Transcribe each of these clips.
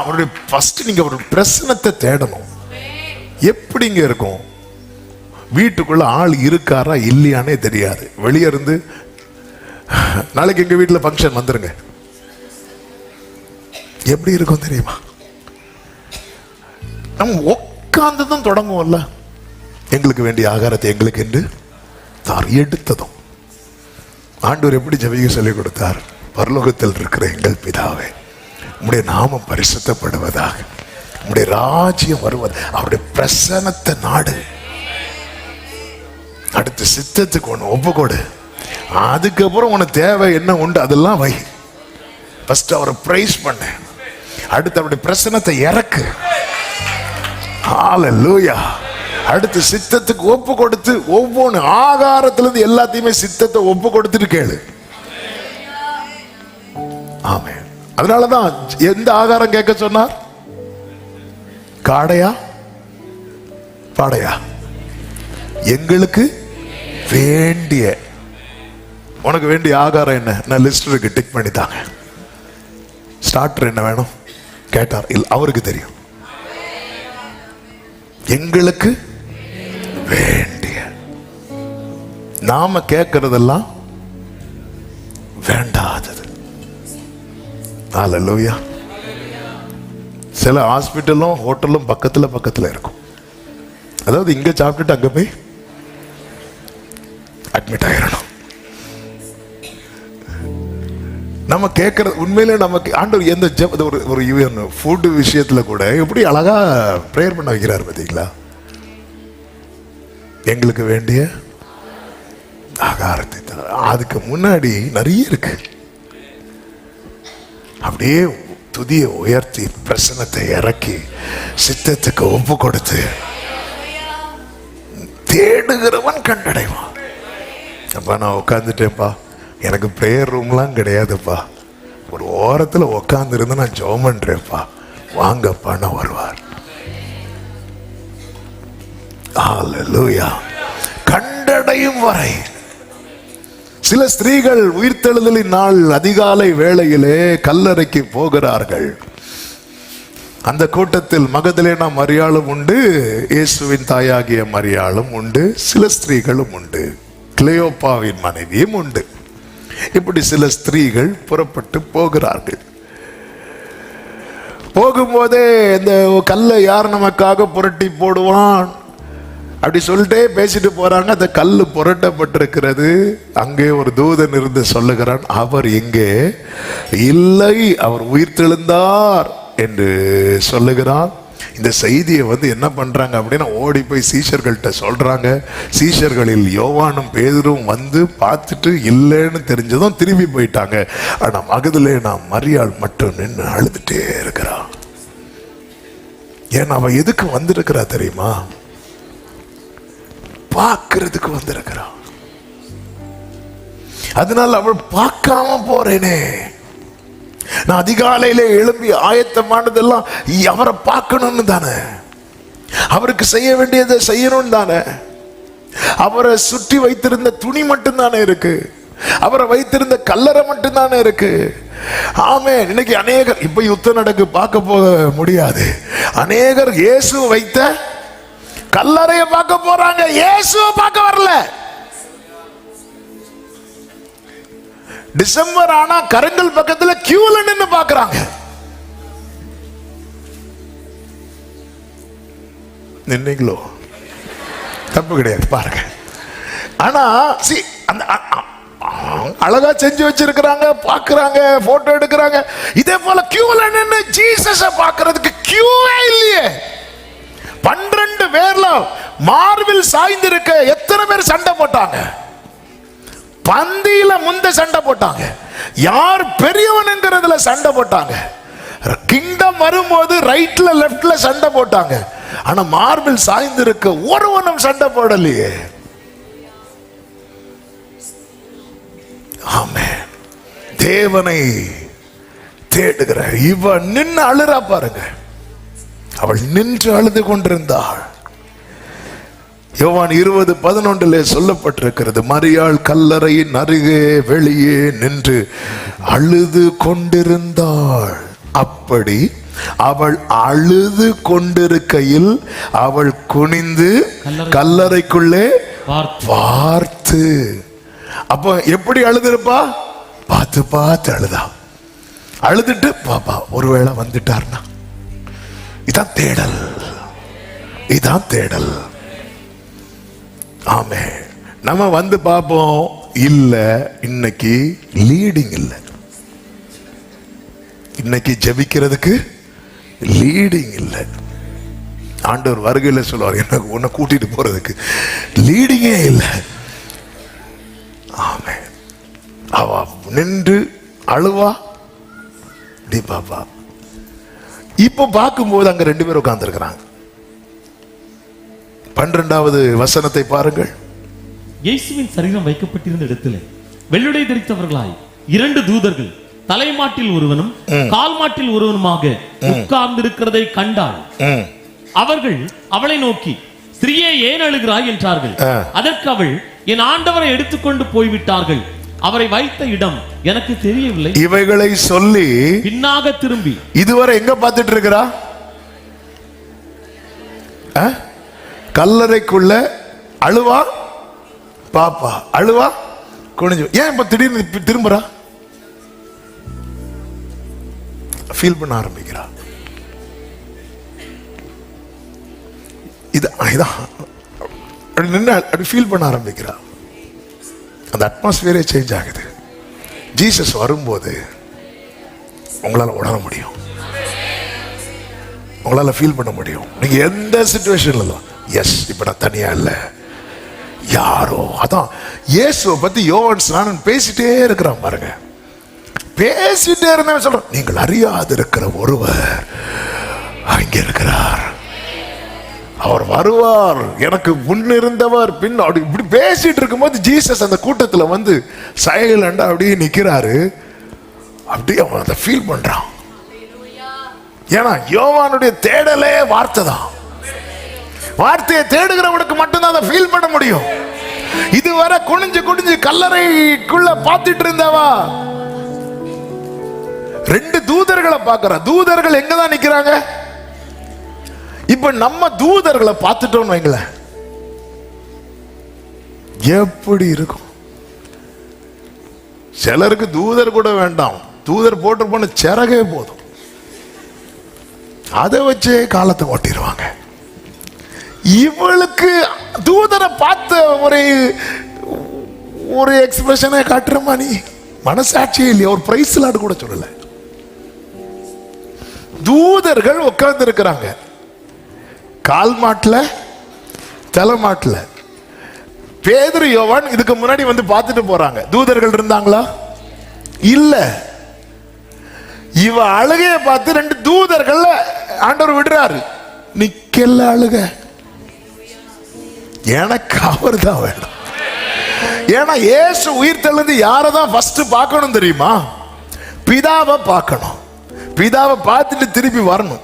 அவருடைய ஃபர்ஸ்ட் நீங்க ஒரு பிரசனத்தை தேடணும். எப்படிங்க இருக்கும்? வீட்டுக்குள்ள ஆள் இருக்காரா இல்லையானே தெரியாது. வெளியே இருந்து நாளைக்கு எங்க வீட்டுல ஃபங்க்ஷன் வந்துருங்க, எப்படி இருக்கும் தெரியுமா? நம்ம உட்கார்ந்ததும் தொடங்குவோம்ல, எங்களுக்கு வேண்டிய ஆகாரத்தை எங்களுக்கு என்று தார் எடுத்ததும். ஆண்டவர் எப்படி ஜெபிக்க சொல்லிக் கொடுத்தார்? பரலோகத்தில் இருக்கிற எங்கள் பிதாவே, உம்முடைய நாமம் பரிசுத்தப்படுவதாக, உம்முடைய ராஜ்யம் வருவது. அவருடைய பிரசன்னத்தை நாடு. அடுத்து சித்தத்துக்கு ஒண்ணு ஒப்புக்கொடு. அதுக்கப்புறம் உனக்கு தேவை என்ன உண்டு அதெல்லாம் வை. ஃபர்ஸ்ட் அவரை பிரைஸ் பண்ணு. அடுத்து அவருடைய பிரசன்னத்தை இறக்கு. ஹல்லேலூயா. அடுத்து சித்தத்துக்கு ஒப்பு கொடுத்து ஒவ்வொன்று ஆகாரத்திலிருந்து எல்லாத்தையுமே சித்தத்தை ஒப்பு கொடுத்துட்டு கேளு. ஆமென். அதனாலதான் எந்த ஆகாரம் கேட்க சொன்னார்? காடையா பாடையா? எங்களுக்கு வேண்டிய, உனக்கு வேண்டிய ஆகாரம் என்ன? நான் லிஸ்ட் இருக்கு, டிக் பண்ணி தாங்க. ஸ்டார்டர் என்ன வேணும் கேட்டார். இல்ல, அவருக்கு தெரியும். எங்களுக்கு வேண்டிய. நாம கேட்கறதெல்லாம் வேண்டாதது. ஹல்லேலூயா. சில ஹாஸ்பிட்டலும் ஹோட்டலும் பக்கத்துல இருக்கும். அதாவது இங்க சாப்பிட்டுட்டு அங்க போய் அட்மிட் ஆயிரணும். நம்ம கேட்கறது உண்மையிலே நமக்கு ஆண்டவர் எந்த ஒரு ஃபுட் விஷயத்துல கூட எப்படி அழகா பிரேயர் பண்ண வைக்கிறார் பார்த்தீங்களா? எங்களுக்கு வேண்டிய ஆகாரத்தை. அதுக்கு முன்னாடி நிறைய இருக்கு. அப்படியே துதியை உயர்த்தி பிரசனத்தை இறக்கி சித்தத்துக்கு ஒப்பு கொடுத்து தேடுகிறவன் கண்டடைவான். அப்பா நான் உட்காந்துட்டேன்ப்பா, எனக்கு பிரேயர் ரூம்லாம் கிடையாதுப்பா, ஒரு ஓரத்தில் உட்காந்து இருந்து நான் ஜெபம் பண்றேன்ப்பா, வாங்கப்பா நான் வருவார். ஹல்லேலூயா. கண்டடையும் வரை. சில ஸ்திரீகள் உயிர்த்தெழுதலின் நாள் அதிகாலை வேளையிலே கல்லறைக்கு போகிறார்கள். அந்த கூட்டத்தில் மகதலேனா மரியாளும் உண்டு, இயேசுவின் தாயாகிய மரியாளும் உண்டு, சில ஸ்திரீகளும் உண்டு, கிளியோப்பாவின் மனைவியும் உண்டு. இப்படி சில ஸ்திரீகள் புறப்பட்டு போகிறார்கள். போகும்போதே இந்த கல்லை யார் நமக்காக புரட்டி போடுவான் அப்படி சொல்லிட்டே பேசிட்டு போறாங்க. அந்த கல்லு புரட்டப்பட்டிருக்கிறது. அங்கே ஒரு தூதன் இருந்து சொல்லுகிறான், அவர் இங்கே இல்லை, அவர் உயிர்த்தெழுந்தார் என்று சொல்லுகிறான். இந்த செய்தியை என்ன பண்றாங்க அப்படின்னா, ஓடி போய் சீஷர்கள்ட்ட சொல்றாங்க. சீஷர்களில் யோவானும் பேதுரும் வந்து பார்த்துட்டு இல்லைன்னு தெரிஞ்சதும் திரும்பி போயிட்டாங்க. ஆனா மகதலேனா மரியாள் மட்டும் நின்று அழுதுட்டே இருக்கிறான். ஏன்னா அவ எதுக்கு வந்திருக்கிறா தெரியுமா? பார்க்கிறதுக்கு வந்திருக்கிறான். அதனால அவள் பார்க்காம போறேனே, நான் அதிகாலையில எழும்பி ஆயத்தமானதெல்லாம் அவரை பார்க்கணும்னு தானே, அவருக்கு செய்ய வேண்டியதை செய்யணும் தானே. அவரை சுற்றி வைத்திருந்த துணி மட்டும் தானே இருக்கு, அவரை வைத்திருந்த கல்லறை மட்டும் தானே இருக்கு. ஆமே. இன்னைக்கு அநேகர் இப்ப யுத்தம் நடக்கு, பார்க்க போக முடியாது. அநேகர் இயேசு வைத்த கல்லறையை பார்க்க போறாங்க, இயேசுவை பார்க்க வரல. டிசம்பர் ஆனா கருங்கல் பக்கத்துல கியூல நின்னு பாக்குறாங்க. நின்னீங்களோ? தப்பு கிடையாது, பாருங்க. ஆனா அந்த அழகா செஞ்சு வச்சிருக்கிறாங்க, பாக்குறாங்க, போட்டோ எடுக்கிறாங்க. இதே போல கியூல நின்னு ஜீசஸை பார்க்கிறதுக்கு கியூவே இல்லையே. 12 பேர்ல மார்பில் சாய்ந்திருக்க எத்தனை பேர் சண்டை போட்டாங்க? பந்தியில முந்த சண்டை போட்டாங்க. யார் பெரியவன் என்கிறதுல சண்டை போட்டாங்க. கிங்டம் வரும்போது ரைட்ல லெப்ட்ல சண்டை போட்டாங்க. ஆனா மார்பில் சாய்ந்திருக்க ஒருவனும் சண்டை போடலையே. ஆமென். தேவனை தேடுகிற இவ நின்று அழுறா பாருங்க. அவள் நின்று அழுது கொண்டிருந்தாள். யோவான் 20:11 சொல்லப்பட்டிருக்கிறது, மரியாள் கல்லறையின் அருகே வெளியே நின்று அழுது கொண்டிருந்தாள். அப்படி அவள் அழுது கொண்டிருக்கையில் அவள் குனிந்து கல்லறைக்குள்ளே பார்த்து. அப்ப எப்படி அழுதுருப்பா? பார்த்து பார்த்து அழுதா. அழுதுட்டு பாப்பா ஒருவேளை வந்துட்டார்னா. இதான் தேடல், இதான் தேடல். ஆமே, நம்ம வந்து பார்ப்போம். இல்ல, இன்னைக்கு லீடிங் இல்லை. இன்னைக்கு ஜெபிக்கிறதுக்கு லீடிங் இல்லை. ஆண்டவர் வருகையில சொல்லுவார், எனக்கு உன்னை கூட்டிட்டு போறதுக்கு லீடிங்கே இல்லை. ஆமே, அவ நின்று அழுவா. டி பாப்பா இப்ப பார்க்கும்போது அங்க 2 பேர் உட்கார்ந்து இருக்கிறாங்க. 12வது வசனத்தை பாருங்கள். இயேசுவின் சரீரம் வைக்கப்பட்டிருந்த இடத்திலே வெள்ளுடை தரித்தவர்களாய் 2 தூதர்கள் தலைமாட்டில் ஒருவனும் கால் மாட்டில் ஒருவனுமாக உட்கார்ந்திருக்கிறதை கண்டாள். அவர்கள் அவளை நோக்கி, ஸ்திரீயே ஏன் அழுகிறாய் என்றார்கள். அதற்கு அவள், என் ஆண்டவரை எடுத்துக்கொண்டு போய்விட்டார்கள், அவரை வைத்த இடம் எனக்கு தெரியவில்லை. இவைகளை சொல்லி பின்னாக திரும்பி இதுவரை எங்க பார்த்துட்டு இருக்கிறா? கல்லறைக்குள்ள அழுவா, பாப்பா அழுவா, குனிஞ்சு. ஏன் இப்ப திடீர்னு திரும்புறா? ஃபீல் பண்ண ஆரம்பிக்கிறா. அப்படி ஃபீல் பண்ண ஆரம்பிக்கிறா. அந்த அட்மாஸ்பியரே சேஞ்ச் ஆகுது. ஜீசஸ் வரும்போது உங்களால உணர முடியும், உங்களால ஃபீல் பண்ண முடியும். நீங்க எந்த சிச்சுவேஷன்ல எஸ் இப்ப நான் தனியா இல்ல, யாரோ. அதான் இயேசுவை பத்தி யோவான் ஸ்நானன் பேசிட்டே இருக்கிறான் பாருங்க. பேசிட்டே இருந்தேன் சொல்றேன், நீங்கள் அறியாது இருக்கிற ஒருவர் அங்க இருக்கிறார், அவர் வருவார், எனக்கு முன்னிருந்தவர் பின். அப்படி இப்படி பேசிட்டு இருக்கும்போது ஜீசஸ் அந்த கூட்டத்துல வந்து சைலண்டா அப்படியே நிக்கிறாரு. அப்படியே அவன் அதை ஃபீல் பண்றான். ஏன்னா யோவானுடைய தேடலே வார்த்தை தான். வார்த்தையை தேடுகிறவனுக்கு மட்டும்தான் அதை ஃபீல் பண்ண முடியும். இதுவரை குனிஞ்சு குனிஞ்சு கல்லறைக்குள்ள பார்த்துட்டு இருந்தவா 2 தூதர்களை பார்க்கிற. தூதர்கள் எங்கதான் நிக்கிறாங்க? இப்ப நம்ம தூதர்களை பார்த்துட்டோம்னு வைங்களேன், எப்படி இருக்கும்? சிலருக்கு தூதர் கூட வேண்டாம், தூதர் போட்டு போன சிறகே போதும், அதை வச்சே காலத்தை ஓட்டிடுவாங்க. இவளுக்கு தூதரை பார்த்த ஒரு எக்ஸ்பிரஷனை காட்டுறமா? நீ மனசாட்சியே இல்லையா? ஒரு பிரைஸ் லாட் கூட சொல்லல. தூதர்கள் உட்கார்ந்து இருக்கிறாங்க, கால் மாட்டுல தலை மாட்டுல. பேதுரு யோவான் இதுக்கு முன்னாடி வந்து பார்த்துட்டு போறாங்க. தூதர்கள் இருந்தாங்களா? இல்ல. இவ அழுகைய பார்த்து 2 தூதர்கள் ஆண்டவர் விடுறாரு. நிக்கல அழுக, எனக்கு அவர் தான் வேணும். ஏன்னா இயேசு உயிர் தெழுந்து யாரை தான் ஃபர்ஸ்ட் பார்க்கணும் தெரியுமா? பிதாவை பார்க்கணும். பிதாவை பார்த்துட்டு திருப்பி வரணும்.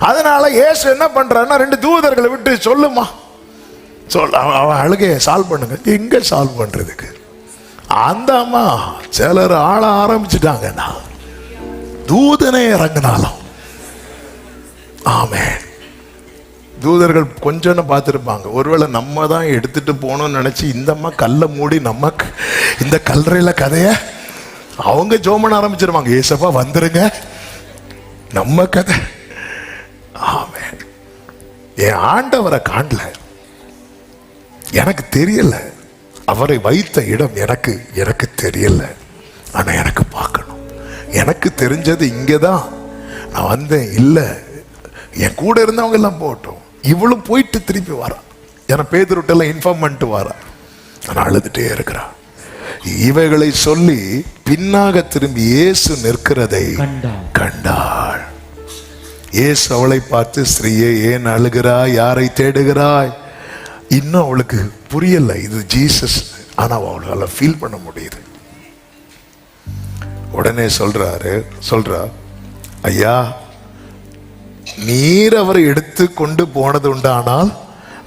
அதனால இயேசு என்ன பண்றாருன்னா 2 தூதர்களை விட்டு, சொல்லுமா சொல்ல, அவன் அழுகையை சால்வ் பண்ணுங்க. எங்க சால்வ் பண்றதுக்கு? அந்த அம்மா சிலர் ஆள ஆரம்பிச்சுட்டாங்கன்னா தூதனே இறங்கினாலும். ஆமே, தூதர்கள் கொஞ்சம் பார்த்துருப்பாங்க. ஒருவேளை நம்ம தான் எடுத்துட்டு போகணும்னு நினைச்சு இந்த அம்மா கல்லை மூடி நமக்கு இந்த கல்லறையில கதைய அவங்க ஜோமன் ஆரம்பிச்சிருவாங்க. ஏசப்பா வந்துருங்க, நம்ம கதை. ஆமே, என் ஆண்டவரை காணல, எனக்கு தெரியல, அவரை வைத்த இடம் எனக்கு தெரியல. ஆனா எனக்கு பார்க்கணும். எனக்கு தெரிஞ்சது இங்கதான் நான் வந்தேன். இல்ல, என் கூட இருந்தவங்க எல்லாம் போட்டோம். இவளும் போயிட்டு திருப்பி வரா. ஏன்னா பேதுருட்டெல்லாம் இன்ஃபார்ம் பண்ணிட்டு வரா. நான் அழுதுட்டே இருக்கிறா. இவைகளை சொல்லி பின்னாக திரும்பி இயேசு நிற்கிறதை கண்டாள். இயேசு அவளை பார்த்து, ஸ்திரீயே ஏன் அழுகிறாய், யாரை தேடுகிறாய்? இன்னும் அவளுக்கு புரியல இது ஜீசஸ். ஆனா அவளால ஃபீல் பண்ண முடியுது. உடனே சொல்றா, ஐயா, நீர் அவரை எடுத்து கொண்டு போனது உண்டானால்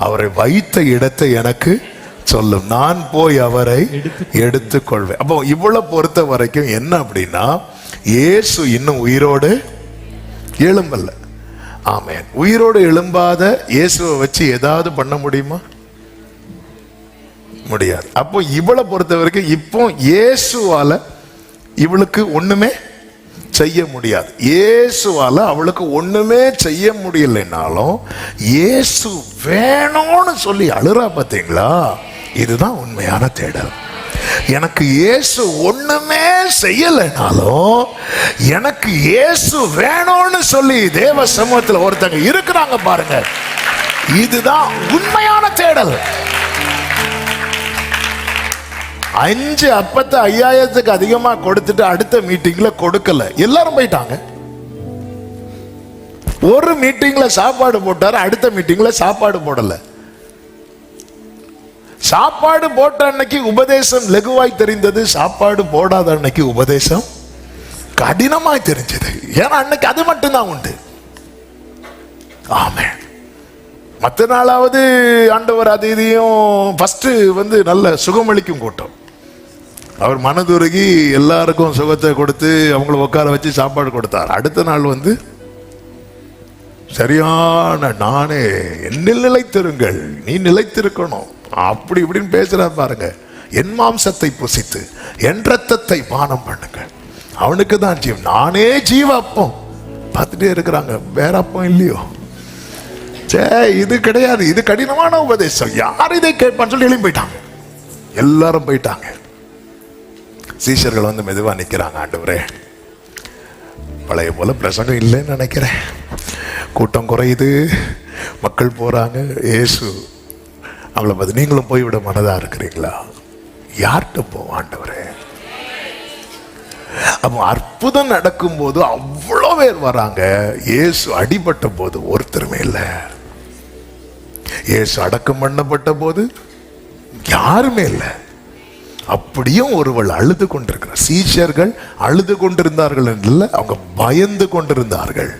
அவரை வைத்த இடத்தை எனக்கு சொல்லும், நான் போய் அவரை எடுத்துக்கொள்வேன். அப்போ இவ்வளவு பொறுத்த வரைக்கும் என்ன அப்படின்னா, இயேசு இன்னும் உயிரோடு எழும்பல்ல. ஆமென். உயிரோடு எழும்பாத இயேசுவை வச்சு ஏதாவது பண்ண முடியுமா? முடியாது. அப்போ இவளை பொறுத்த வரைக்கும் இப்போ இயேசுவால இவளுக்கு ஒண்ணுமே செய்ய முடியாது. இயேசுவால அவளுக்கு ஒண்ணுமே செய்ய முடியலைன்னாலும் இயேசு வேணும்னு சொல்லி அழுறா. பார்த்தீங்களா? இதுதான் உண்மையான தேடல். எனக்கு இயேசு ஒண்ணுமே செய்யலைனாலும் எனக்கு இயேசு வேணும்னு சொல்லி தேவ சமூகத்தில் ஒருத்தங்க இருக்கிறாங்க பாருங்க, இதுதான் உண்மையான தேடல். 5 அப்பத்தை 5000க்கு அதிகமா கொடுத்துட்டு அடுத்த மீட்டிங்ல கொடுக்கல, எல்லாரும் போயிட்டாங்க. ஒரு மீட்டிங்ல சாப்பாடு போட்டாரு, அடுத்த மீட்டிங்ல சாப்பாடு போடல. சாப்பாடு போட்ட அன்னைக்கு உபதேசம் லகுவாய் தெரிந்தது, சாப்பாடு போடாத அன்னைக்கு உபதேசம் கடினமாய் தெரிஞ்சது. ஏன்னா அன்னைக்கு அது மட்டும்தான் உண்டு. ஆமென். மற்ற நாளாவது ஆண்டவர் அது இதையும் ஃபர்ஸ்ட் நல்ல சுகமளிக்கும் கூட்டம். அவர் மனதுருகி எல்லாருக்கும் சுகத்தை கொடுத்து அவங்கள உட்கார வச்சு சாப்பாடு கொடுத்தார். அடுத்த நாள் சரியான நானே என்னில் நிலைத்திருங்கள், நீ நிலைத்திருக்கணும், அப்படி இப்படின்னு பேசுறாரு பாருங்க. என் மாம்சத்தை புசித்து என் ரத்தத்தை பானம் பண்ணுங்க, அவனுக்கு தான் ஜீவன், நானே ஜீவ அப்பம். பார்த்துட்டே இருக்கிறாங்க, வேற அப்பம் இல்லையோ? இது கிடையாது, இது கடினமான உபதேசம், யார் இதை கேட்பான்னு சொல்லி எழும்பி போயிட்டாங்க. எல்லாரும் போயிட்டாங்க. சீஷர்கள் மெதுவா நிக்கிறாங்க. ஆண்டவரே, பழைய போல பிரசங்கம் இல்லைன்னு நினைக்கிறேன், கூட்டம் குறையுது, மக்கள் போறாங்க. இயேசு அவங்கள பார்த்து, நீங்களும் போய்விட மனதா இருக்கிறீங்களா? யார்கிட்ட போவோம் ஆண்டவரே? அப்போ அற்புதம் நடக்கும் போது அவ்வளோ பேர் வராங்க. இயேசு அடிபட்ட போது ஒருத்தருமே இல்லை. இயேசு அடக்கம் பண்ணப்பட்ட போது யாருமே இல்லை. அப்படியும் ஒருவள் அழுது கொண்டிருக்கிறார். சீஷர்கள் அழுது கொண்டிருந்தார்கள் இல்லை, அவங்க பயந்து கொண்டிருந்தார்கள்.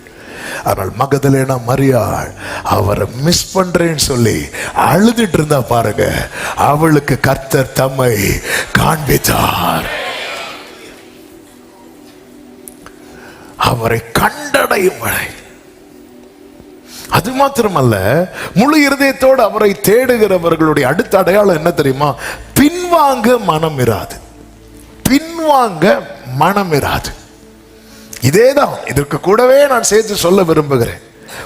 ஆனால் மகதலேனா மரியாள் அவரை மிஸ் பண்றேன்னு சொல்லி அழுதுட்டு இருந்தா பாருங்க. அவளுக்கு கர்த்தர் தம்மை காண்பித்தார். அவரை கண்டடையும் வரை. அது மாத்திரமல்ல, முழு இருதயத்தோடு அவரை தேடுகிறவர்களுடைய அடுத்த அடையாளம் என்ன தெரியுமா? பின்வாங்க மனம் இராது. பின்வாங்க மனம் இராது. இதேதான் இதற்கு கூடவே நான் சேர்த்து சொல்ல விரும்புகிறேன்.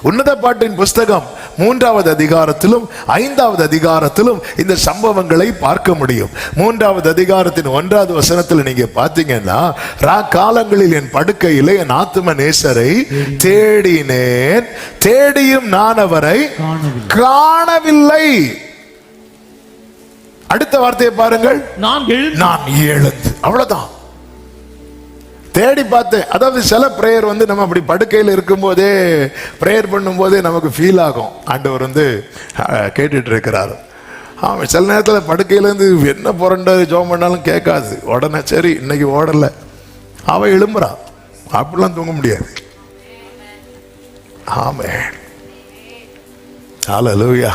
உன்னத பாட்டின் புஸ்தகம் 3வது அதிகாரத்திலும் 5வது அதிகாரத்திலும் இந்த சம்பவங்களை பார்க்க முடியும். 3வது அதிகாரத்தின் 1வது வசனத்தில் நீங்க பாத்தீங்கன்னா, காலங்களில் என் படுக்கையிலே என் ஆத்தும நேசரை தேடினேன், தேடியும் நான் அவரை காணவில்லை. அடுத்த வார்த்தையை பாருங்கள், நான் எழுந்து. அவ்வளவுதான், தேடி பார்த்தேன். அதாவது சில பிரேயர் நம்ம அப்படி படுக்கையில் இருக்கும் போதே பிரேயர் பண்ணும் போதே நமக்கு ஃபீல் ஆகும், ஆண்டவர் கேட்டுட்டு இருக்கிறாரு. ஆமாம், சில நேரத்தில் படுக்கையிலேருந்து என்ன புரண்ட ஜோம் பண்ணாலும் கேட்காது. உடனே சரி இன்னைக்கு ஓடலை, அவ எழும்புறா, அப்படிலாம் தூங்க முடியாது. ஆமென், ஹல்லேலூயா,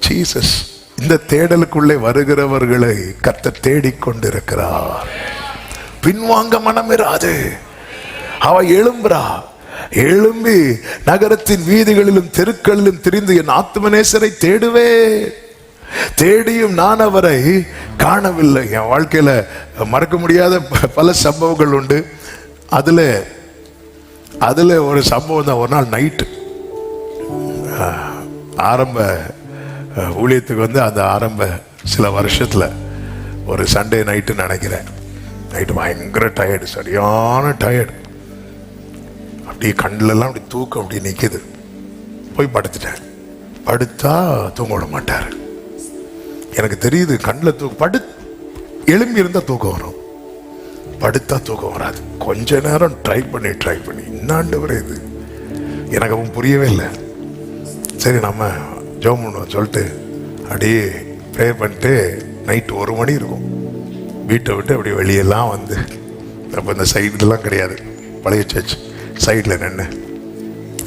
ஜீசஸ். இந்த தேடலுக்குள்ளே வருகிறவர்களை கர்த்தர் தேடிக்கொண்டிருக்கிறார். பின்வாங்க மனமிராது. அவ எழும்புறா. எழும்பி நகரத்தின் வீதிகளிலும் தெருக்களிலும் திரிந்து என் ஆத்துமநேசரை தேடுவே, தேடியும் நான் அவரை காணவில்லை. என் வாழ்க்கையில மறக்க முடியாத பல சம்பவங்கள் உண்டு. அதுல ஒரு சம்பவம் தான். ஒரு நாள் நைட்டு ஆரம்ப ஊழியத்துக்கு அந்த ஆரம்ப சில வருஷத்துல ஒரு சண்டே நைட்டு நினைக்கிறேன். நைட்டு பயங்கர டயர்டு, சரியான டயர்டு. அப்படியே கண்ணிலெல்லாம் அப்படி தூக்கம் அப்படி நிற்கிது. போய் படுத்துட்டேன். படுத்தா தூங்க விட மாட்டார். எனக்கு தெரியுது கண்ணில் எழும்பி இருந்தால் தூக்கம் வரும், படுத்தா தூக்கம் வராது. கொஞ்ச நேரம் ட்ரை பண்ணி இன்னாண்டவரே இது எனக்கு அவன் புரியவே இல்லை. சரி நம்ம ஜெபம் பண்ணுவோம் சொல்லிட்டு அப்படியே ப்ரே பண்ணிட்டு நைட்டு 1 மணி இருக்கும். வீட்டை விட்டு அப்படி வெளியெல்லாம் அப்போ இந்த சைடுலாம் கிடையாது, பழைய சர்ச் சைடில் நின்று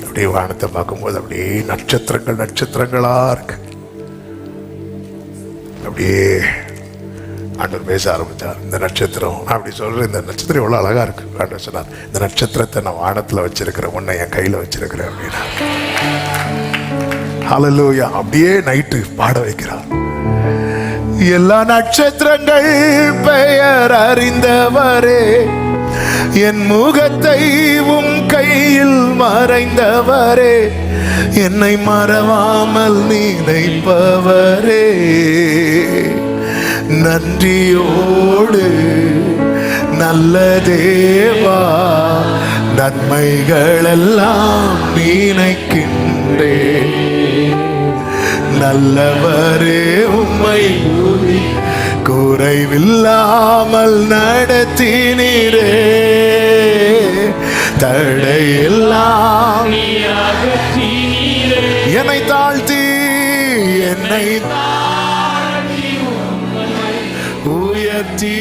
அப்படியே வானத்தை பார்க்கும்போது அப்படியே நட்சத்திரங்களா இருக்கு. அப்படியே ஆண்டவர் பேச ஆரம்பிச்சார். இந்த நட்சத்திரம், நான் அப்படி சொல்றேன், இந்த நட்சத்திரம் எவ்வளவு அழகா இருக்கு. ஆண்டவர் சொன்னார், இந்த நட்சத்திரத்தை நான் வானத்துல வச்சிருக்கிறேன், உன்னை என் கையில வச்சிருக்கிறேன் அப்படின்னா. ஹல்லேலூயா. அப்படியே நைட்டு பாட வைக்கிறார். எல்லா நட்சத்திரங்கள் பெயர் அறிந்தவரே, என் முகத்தை உம் கையில் மறைந்தவரே, என்னை மறவாமல் நினைப்பவரே, நன்றியோடு நல்ல தேவா, நன்மைகள் எல்லாம் நினைக்கின்றே, நல்லவரே உம்மை குறைவில்லாமல் நடத்தினீரே, தடையெல்லாம் என்னை தாழ்த்தி உயர்த்தி